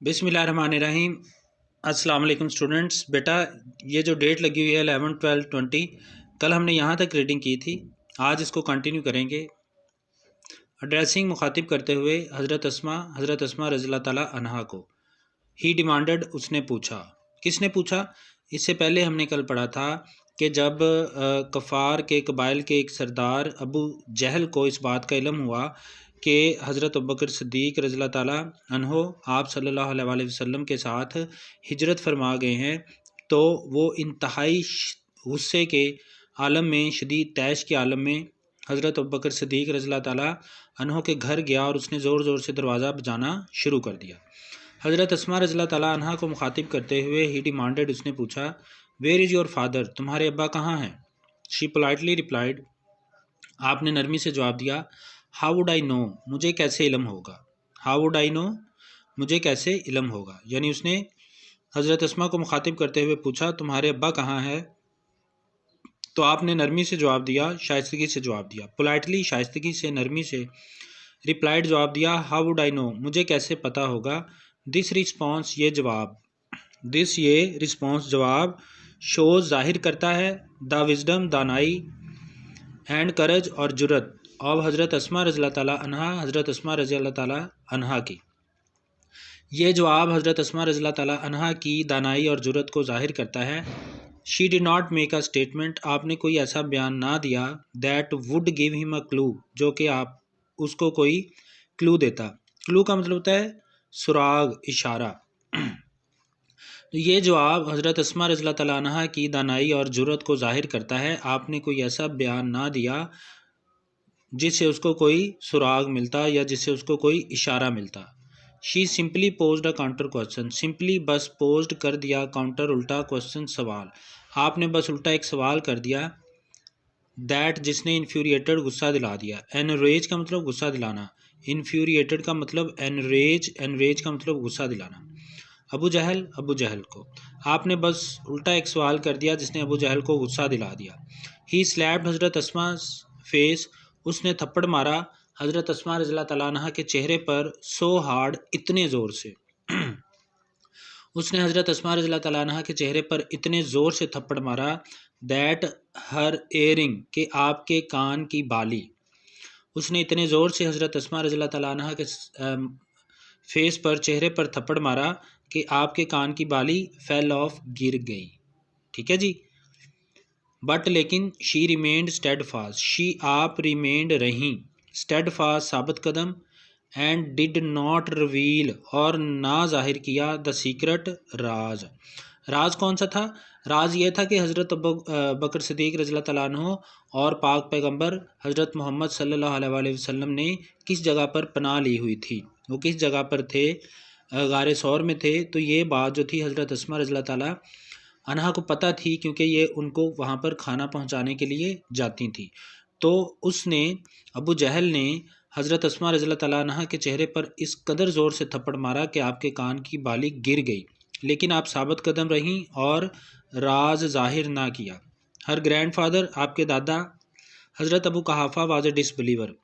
बिस्मिल्लाहिर्रहमानिर्रहीम। अस्सलाम वालेकुम स्टूडेंट्स। बेटा ये जो डेट लगी हुई है 11, 12, 20, कल हमने यहाँ तक रीडिंग की थी, आज इसको कंटिन्यू करेंगे। एड्रेसिंग मुखातिब करते हुए हज़रत अस्मा रज़ियल्लाहु ताला अन्हा को। ही डिमांडेड, उसने पूछा। किसने पूछा? इससे पहले हमने कल पढ़ा था कि जब कफ़ार के कबाइल के एक सरदार अबू जहल को इस बात का इल्म हुआ कि हज़रत अबू बकर सिद्दीक़ रज़ियल्लाहु ताला अन्हो आप सल्लल्लाहु अलैहि वसल्लम के साथ हिजरत फरमा गए हैं, तो वो इंतहाई गुस्से के आलम में, शदीद तैश के आलम में हज़रत अबू बकर सिद्दीक़ रज़ियल्लाहु ताला अन्हो के घर गया और उसने ज़ोर ज़ोर से दरवाज़ा बजाना शुरू कर दिया। हज़रत अस्मा रज़ियल्लाहु ताला अन्हा को मुखातिब करते हुए ही डिमांडेड, उसने पूछा, वेयर इज़ योर फादर, तुम्हारे अब्बा कहाँ हैं? शी पोलाइटली रिप्लाइड, आपने नरमी से जवाब दिया, हाउ वुड आई नो, मुझे कैसे इल्म होगा। हाउ वुड आई नो, मुझे कैसे इल्म होगा। यानी उसने हज़रत अस्मा को मुखातिब करते हुए पूछा, तुम्हारे अब्बा कहाँ है? तो आपने नरमी से जवाब दिया, शाइस्तगी से जवाब दिया। पोलाइटली, शाइस्तगी से, नरमी से। रिप्लाइड, जवाब दिया। हाउ वुड आई नो, मुझे कैसे पता होगा। दिस रिस्पॉन्स, ये जवाब। दिस, ये रिस्पॉन्स, जवाब। शोज़, जाहिर करता है। The wisdom, दानाई। एंड करज, और जुरत। और हज़रत अस्मा रज़ियल्लाहु ताला अन्हा, हज़रत अस्मा रज़ियल्लाहु ताला अन्हा की। ये जवाब हज़रत अस्मा रज़ियल्लाहु ताला अन्हा की दानाई और जुरत को ज़ाहिर करता है। She did not make a statement, आपने कोई ऐसा बयान ना दिया। That would give him a clue, जो कि आप उसको कोई क्लू देता। क्लू का मतलब होता है सुराग, इशारा। तो ये जवाब हज़रत अस्मा रज़ियल्लाहु ताला अन्हा की दानाई और जुरत को ज़ाहिर करता है। आपने कोई ऐसा बयान ना दिया जिससे उसको कोई सुराग मिलता या जिससे उसको कोई इशारा मिलता। She simply posed a counter question, simply बस पोज्ड कर दिया, काउंटर उल्टा, क्वेश्चन सवाल। आपने बस उल्टा एक सवाल कर दिया। दैट, जिसने, इन्फ्यूरिएटेड, गुस्सा दिला दिया। एनरेज का मतलब गुस्सा दिलाना, इन्फ्यूरिएटेड का मतलब एनरेज, एनरेज का मतलब गुस्सा दिलाना। अबू जहल को आपने बस उल्टा एक सवाल कर दिया जिसने अबू जहल को गुस्सा दिला दिया। ही स्लैप्ड हज़रत अस्मा फेस, उसने थप्पड़ मारा हज़रत अस्मा रज़ियल्लाहु ताला अन्हा के चेहरे पर। सो हार्ड, इतने ज़ोर से। उसने हज़रत अस्मा रज़ियल्लाहु ताला अन्हा के चेहरे पर इतने ज़ोर से थप्पड़ मारा। दैट हर एयरिंग, के आपके कान की बाली। उसने इतने ज़ोर से हज़रत अस्मा रज़ियल्लाहु ताला अन्हा के फेस पर, चेहरे पर थप्पड़ मारा कि आपके कान की बाली फेल ऑफ, गिर गई। ठीक है जी। बट, लेकिन, she remained steadfast, she आप रिमेंड रहीं, स्टेड फास्ट, साबित कदम। एंड डिड नॉट रिवील, और ना जाहिर किया, द सीक्रेट, राज। राज कौन सा था? राज ये था कि हज़रत बकर सिद्दीक़ रज़ियल्लाहु ताला अन्हु और पाक पैगंबर हज़रत मोहम्मद सल्लल्लाहु अलैहि वसल्लम ने किस जगह पर पनाह ली हुई थी, वो किस जगह पर थे, गारे सौर में थे। तो ये बात जो थी हज़रत अस्मा रज़ियल्लाहु ताला अन्हा को पता थी, क्योंकि ये उनको वहाँ पर खाना पहुँचाने के लिए जाती थी। तो उसने, अबू जहल ने हज़रत अस्मा रज़ियल्लाहु ताला अन्हा के चेहरे पर इस कदर ज़ोर से थप्पड़ मारा कि आपके कान की बाली गिर गई, लेकिन आप साबित कदम रहीं और राज ज़ाहिर ना किया। हर ग्रैंड फादर, आपके दादा हज़रत अबू कहाफ़ा वाज ए डिसबिलीवर,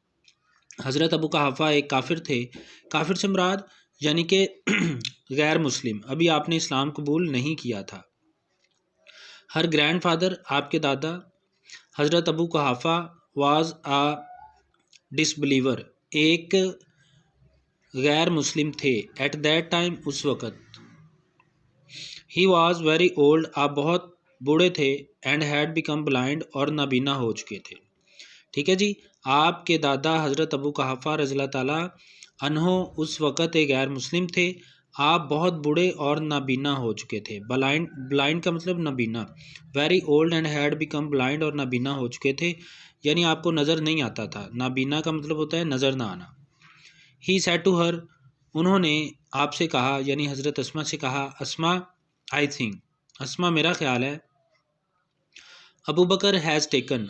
हज़रत अबू कहाफ़ा एक काफिर थे। काफिर से मुराद यानी कि गैर मुस्लिम, अभी आपने इस्लाम कबूल नहीं किया था। हर ग्रैंड फादर, आपके दादा हज़रत अबू कहाफ़ा वाज आ डिसबिलीवर, एक गैर मुस्लिम थे। एट दैट टाइम, उस वक़्त। ही वाज वेरी ओल्ड, आप बहुत बूढ़े थे। एंड हैड बिकम ब्लाइंड, और नाबीना हो चुके थे। ठीक है जी। आपके दादा हज़रत अबू कहाफ़ा रज़ियल्लाहु ताला अन्हो उस वक़्त एक गैर मुस्लिम थे। आप बहुत बूढ़े और नाबीना हो चुके थे। ब्लाइंड, ब्लाइंड का मतलब नाबीना। Very old and had become blind, और नाबीना हो चुके थे, यानी आपको नज़र नहीं आता था। नाबीना का मतलब होता है नज़र ना आना। ही सेड टू हर, उन्होंने आपसे कहा, यानी हज़रत अस्मा से कहा, अस्मा, आई थिंक, अस्मा, मेरा ख्याल है। अबू बकर हैज़ टेकन,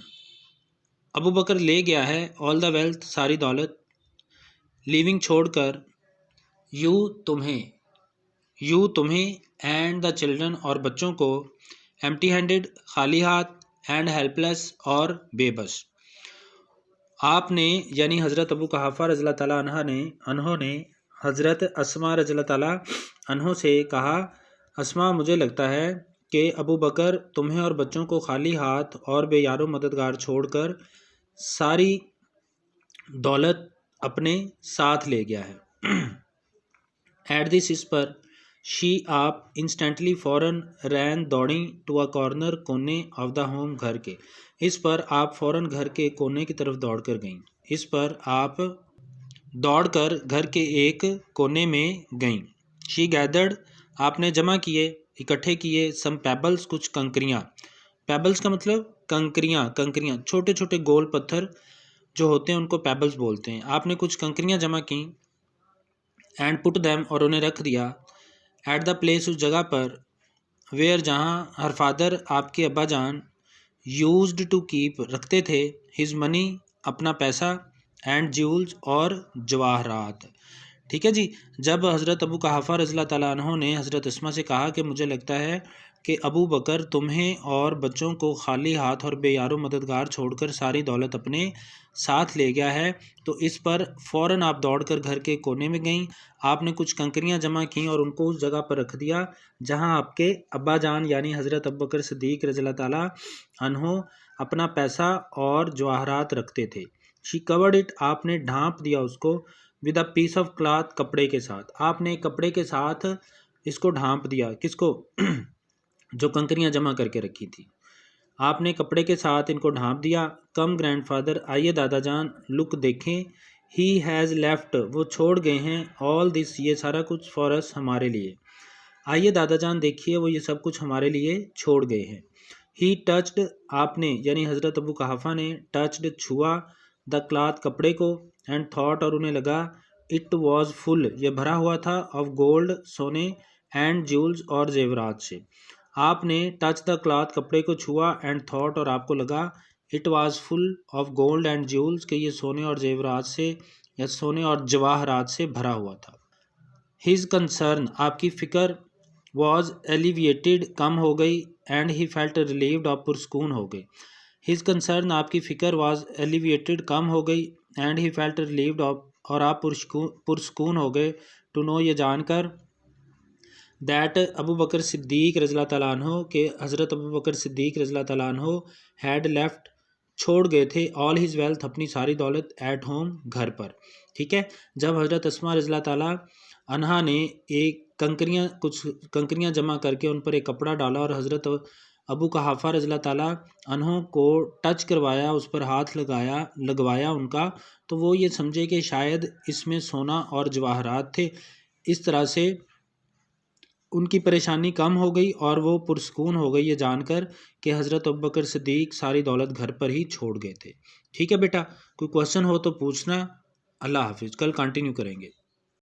अबू बकर ले गया है। ऑल द वेल्थ, सारी दौलत। लिविंग, छोड़कर। यू, तुम्हें, यू, तुम्हें। एंड द चिल्ड्रन, और बच्चों को। एम्प्टी हैंडेड, खाली हाथ। एंड हेल्पलेस, और बेबस। आपने, यानी हज़रत अबू कहाफ़ा रज़ियल्लाहु ताला अन्हा ने, حضرت اسما رضی اللہ تعالیٰ عنہ سے کہا، اسما مجھے لگتا ہے کہ ابو بکر تمہیں اور بچوں کو خالی ہاتھ اور بے یار و مددگار چھوڑ کر ساری دولت اپنے ساتھ لے گیا ہے۔ ایٹ دس اس پر شی آپ انسٹنٹلی فوراً رین دوڑیں ٹو اے کارنر کونے آف دا ہوم گھر کے، اس پر آپ فوراً گھر کے کونے کی طرف دوڑ کر گئیں، اس پر آپ دوڑ کر گھر کے ایک کونے میں گئیں۔ شی گیدرڈ آپ نے جمع کیے، اکٹھے کیے، سم پیبلز کچھ کنکریاں، پیبلز کا مطلب کنکریاں چھوٹے چھوٹے گول پتھر جو ہوتے ہیں ان کو پیبلز بولتے ہیں۔ آپ نے کچھ کنکریاں جمع کیں، اینڈ پٹ دیم اور انہیں رکھ دیا، ایٹ دا پلیس اس جگہ پر، ویئر جہاں ہر فادر آپ کے ابا جان، یوزڈ ٹو کیپ رکھتے تھے، ہز منی اپنا پیسہ، اینڈ جیولز اور جواہرات۔ ٹھیک ہے جی۔ جب حضرت ابو قحافہ رضی اللہ تعالیٰ عنہ نے حضرت اسما سے کہا کہ مجھے لگتا ہے کہ ابو بکر تمہیں اور بچوں کو خالی ہاتھ اور بے یار و مددگار چھوڑ کر ساری دولت اپنے ساتھ لے گیا ہے، تو اس پر فوراً آپ دوڑ کر گھر کے کونے میں گئیں، آپ نے کچھ کنکریاں جمع کیں اور ان کو اس جگہ پر رکھ دیا جہاں آپ کے ابا جان یعنی حضرت ابوبکر صدیق رضی اللہ تعالیٰ عنہ اپنا پیسہ اور جواہرات رکھتے تھے۔ شی کورڈ اٹ آپ نے ڈھانپ دیا اس کو، with a piece of cloth کپڑے کے ساتھ، آپ نے کپڑے کے ساتھ اس کو ڈھانپ دیا، کس کو؟ جو کنکریاں جمع کر کے رکھی تھی، آپ نے کپڑے کے ساتھ ان کو ڈھانپ دیا۔ کم گرینڈ فادر آئیے دادا جان، لک دیکھیں، ہی ہیز لیفٹ وہ چھوڑ گئے ہیں، آل دس یہ سارا کچھ فار اس ہمارے لیے، آئیے دادا جان دیکھیے وہ یہ سب کچھ ہمارے لیے چھوڑ گئے ہیں۔ ہی ٹچڈ آپ نے یعنی حضرت ابو قحافہ نے ٹچڈ چھوا، دا کلاتھ کپڑے کو، اینڈ تھاٹ اور انہیں لگا، اٹ واز فل یہ بھرا ہوا تھا، آف گولڈ سونے، اینڈ جیولز اور زیورات سے۔ آپ نے ٹچ دا کلاتھ کپڑے کو چھوا، اینڈ تھاٹ اور آپ کو لگا، it was full of gold and jewels کہ یہ سونے اور زیورات سے یا سونے اور جواہرات سے بھرا ہوا تھا۔ ہز کنسرن آپ کی فکر، واز ایلیویٹڈ کم ہو گئی، اینڈ ہی فیلٹ ریلیوڈ آپ پرسکون ہو گئے۔ ہز کنسرن آپ کی فکر، واز ایلیویٹڈ کم ہو گئی، اینڈ ہی فیلٹ ریلیوڈ اور آپ پرسکون ہو گئے، ٹو نو یہ جان کر، دیٹ ابو بکر صدیق رضی اللہ تعالیٰ عنہ کہ حضرت ابو بکر صدیق رضی اللہ تعالیٰ عنہ ہیڈ لیفٹ چھوڑ گئے تھے، آل ہز ویلتھ اپنی ساری دولت، ایٹ ہوم گھر پر۔ ٹھیک ہے۔ جب حضرت اسما رضی اللہ تعالیٰ عنہا نے کچھ کنکریاں جمع کر کے ان پر ایک کپڑا ڈالا اور حضرت ابو قحافہ رضی اللہ تعالیٰ عنہ کو ٹچ کروایا، اس پر ہاتھ لگوایا ان کا، تو وہ یہ سمجھے کہ شاید اس میں سونا اور جواہرات تھے، اس طرح سے ان کی پریشانی کم ہو گئی اور وہ پرسکون ہو گئی یہ جان کر کہ حضرت ابوبکر صدیق ساری دولت گھر پر ہی چھوڑ گئے تھے۔ ٹھیک ہے بیٹا، کوئی کوشچن ہو تو پوچھنا۔ اللہ حافظ، کل کنٹینیو کریں گے۔